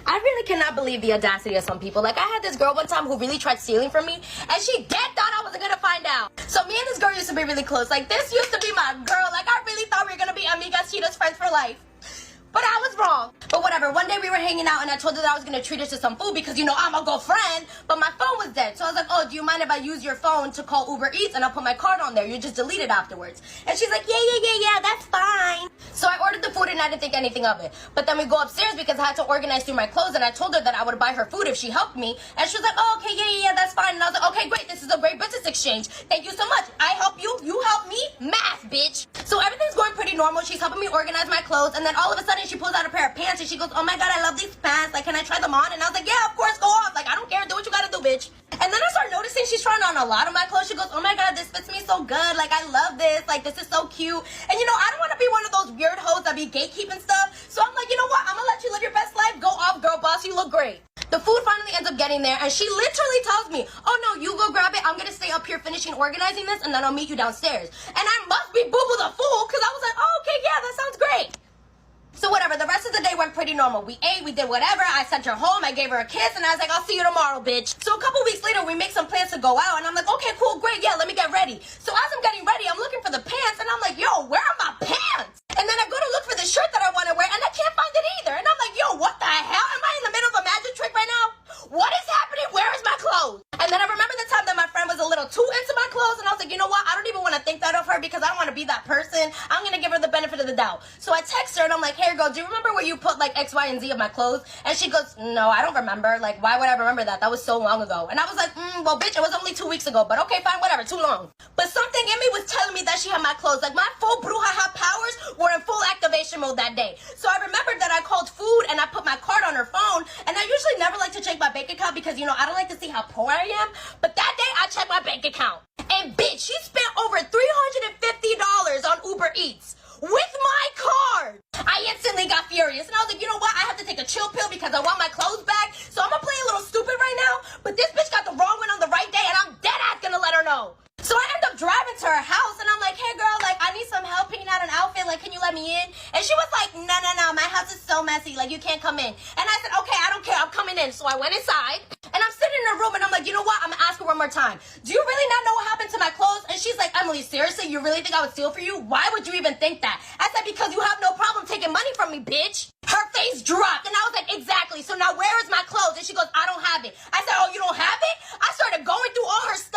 I really cannot believe the audacity of some people. Like, I had this girl one time who really tried stealing from me, and she dead thought I wasn't gonna find out. So me and this girl used to be really close. Like, this used to be my girl. Like, I really thought we were gonna be amigas, chidas, friends for life. But I was wrong. But whatever, one day we were hanging out and I told her that I was gonna treat her to some food because, you know, I'm a good friend, but my phone was dead. So I was like, oh, do you mind if I use your phone to call Uber Eats and I'll put my card on there? You just delete it afterwards. And she's like, yeah, that's fine. So I ordered the food and I didn't think anything of it. But then we go upstairs because I had to organize through my clothes and I told her that I would buy her food if she helped me. And she was like, oh, okay, yeah, that's fine. And I was like, okay, great, this is a great business exchange. Thank you so much. I help you, you help me, math, bitch. So everything's going pretty normal. She's helping me organize my clothes and then all of a sudden she pulls out a pair of pants and she goes, oh my god, I love these pants, like, can I try them on? And I was like, yeah, of course, go off, like, I don't care, do what you gotta do, bitch. And then I started noticing she's trying on a lot of my clothes. She goes, oh my god, this fits me so good, like, I love this, like, this is so cute. And you know, I don't want to be one of those weird hoes that be gatekeeping stuff, so I'm like, you know what, I'm gonna let you live your best life, go off, girl boss, you look great. The food finally ends up getting there, and she literally tells me, oh no, you go grab it, I'm gonna stay up here finishing organizing this, and then I'll meet you downstairs. And I must be boo-boo the fool, because I was like, oh, okay, yeah, that sounds great. So whatever, the rest of the day went pretty normal. We ate, we did whatever, I sent her home, I gave her a kiss, and I was like, I'll see you tomorrow, bitch. So a couple weeks later, we make some plans to go out, and I'm like, okay, cool, great, yeah, let me get ready. So as I'm getting ready, I'm looking for the pants, and I'm like, yo, where are my pants? And then I go to look for the shirt that I want to wear, and I can't find it either. And I'm like, yo, what the hell? Am I in the middle of a magic trick right now? What is happening? Where is my clothes? And then I remember the time that my friend was a little too into my clothes, and I was like, you know what? I don't even want to think that of her because I don't want to be that person. I'm going to give her the benefit of the doubt. So I text her, and I'm like, hey, girl, do you remember where you put, like, X, Y, and Z of my clothes? And she goes, no, I don't remember. Like, why would I remember that? That was so long ago. And I was like, well, bitch, it was only 2 weeks ago. But okay, fine, whatever, too long. But something in me was telling me that she had my clothes. Like, my full Brujaha powers were in full activation mode that day. So I remembered that I called food, and I put my card on her phone. And I usually never like to check my bank account because, you know, I don't like to see how poor I am. But that day, I checked my bank account. And bitch, she spent over $350 on Uber Eats with my card. I instantly got furious. And I was like, you know what? I have to take a chill pill because I want my clothes back. So I'm going to play a little stupid right now. But this bitch got the wrong one on the right day. And I'm dead ass going to let her know. So I end up driving to her house. And I'm like, hey, girl, like, I need some help picking out an outfit. Like, can you let me in? And she was like, no. My house is so messy. Like, you can't come in. And I said, okay, I don't care. I'm coming in. So I went inside. And I'm sitting in her room. And I'm like, you know what? I'm going to ask her one more time. Do you really not know what happened to my clothes? And she's like, Emily, seriously? You really think I would steal for you? Why would you even think that? I said, because you have no problem taking money from me, bitch. Her face dropped. And I was like, exactly. So now where is my clothes? And she goes, I don't have it. I said, oh, you don't have it? I started going through all her stuff.